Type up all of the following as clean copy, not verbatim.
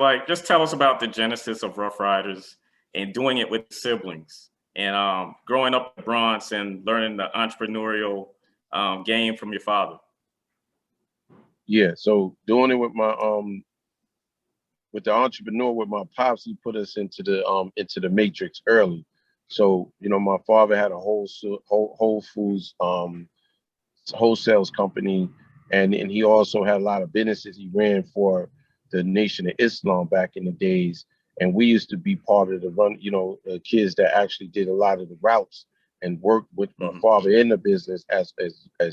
like, just tell us about the genesis of Ruff Ryders and doing it with siblings and growing up in the Bronx and learning the entrepreneurial game from your father. Yeah, so doing it with the entrepreneur, with my pops, he put us into the matrix early. So, you know, my father had a Whole Foods wholesales company, and he also had a lot of businesses he ran for the Nation of Islam back in the days. And we used to be part of the run, you know, kids that actually did a lot of the routes and worked with my father in the business as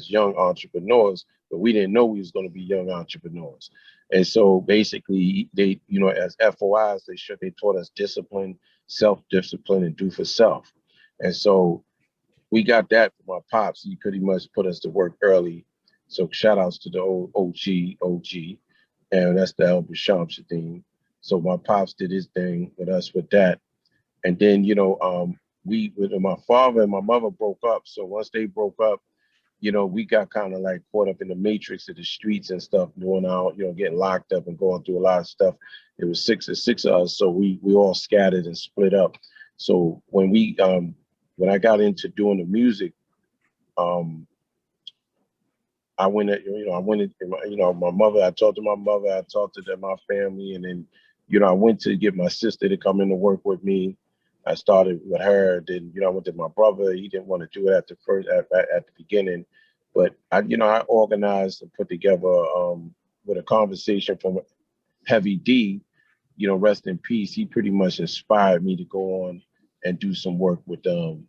young entrepreneurs, but we didn't know we was going to be young entrepreneurs. And so basically they, you know, as FOIs, they taught us discipline, self-discipline, and do for self. And so we got that from our pops. He pretty much put us to work early. So shout outs to the old OG, and that's the Elder Shamsuddin. So my pops did his thing with us with that. And then, you know, my father and my mother broke up. So once they broke up, you know, we got kind of like caught up in the matrix of the streets and stuff, doing our, you know, getting locked up and going through a lot of stuff. It was six of us, so we all scattered and split up. So when I got into doing the music, my mother, I talked to my mother, I talked to my family, and then, you know, I went to get my sister to come in to work with me. I started with her. Then, you know, I went to my brother. He didn't want to do it at the beginning, but I organized and put together with a conversation from Heavy D, you know, rest in peace. He pretty much inspired me to go on and do some work with the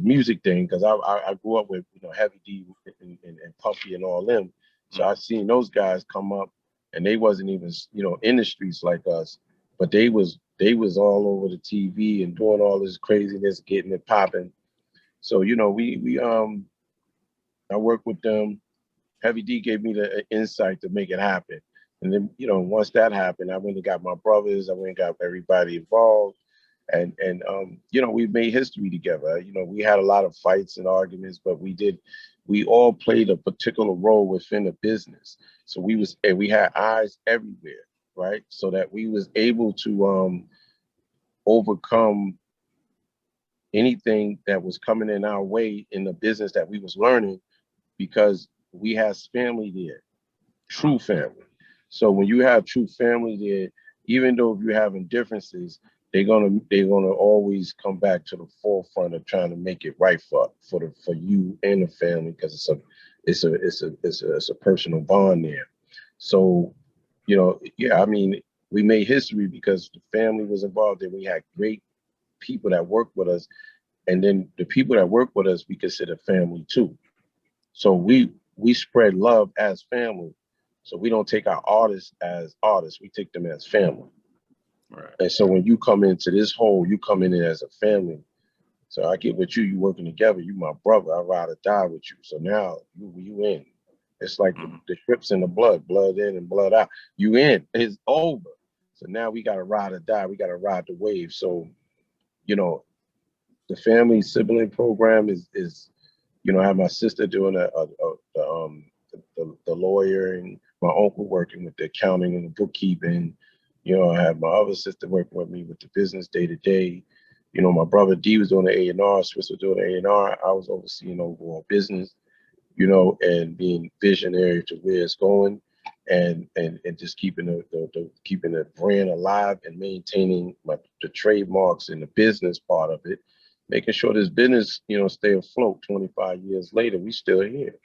music thing, because I grew up with, you know, Heavy D and Puffy and all them. So I seen those guys come up, and they wasn't even, you know, in the streets like us, but they was all over the TV and doing all this craziness, getting it popping. So, you know, I worked with them. Heavy D gave me the insight to make it happen. And then, you know, once that happened, I went and got my brothers, I went and got everybody involved. And you know, we made history together. You know, we had a lot of fights and arguments, but we all played a particular role within the business. So we had eyes everywhere, right? So that we was able to overcome anything that was coming in our way in the business that we was learning, because we had family there, true family. So when you have true family there, even though if you're having differences, they're gonna always come back to the forefront of trying to make it right for you and the family, because it's a personal bond there. So, you know, yeah, I mean, we made history because the family was involved, and we had great people that worked with us, and then the people that work with us we consider family too. So we spread love as family. So we don't take our artists as artists, we take them as family. Right. And so when you come into this hole, you come in as a family. So I get with you working together, you my brother, I ride or die with you. So now you in. It's like the trips in the blood in and blood out. You in, it's over. So now we gotta ride or die, we gotta ride the wave. So, you know, the family sibling program is you know, I have my sister doing the lawyering, my uncle working with the accounting and the bookkeeping. You know, I have my other sister working with me with the business day to day. You know, my brother D was doing the A&R, Swizz was doing the A&R. I was overseeing overall business, you know, and being visionary to where it's going, and just keeping keeping the brand alive and maintaining the trademarks and the business part of it, making sure this business, you know, stay afloat. 25 years later, we still here.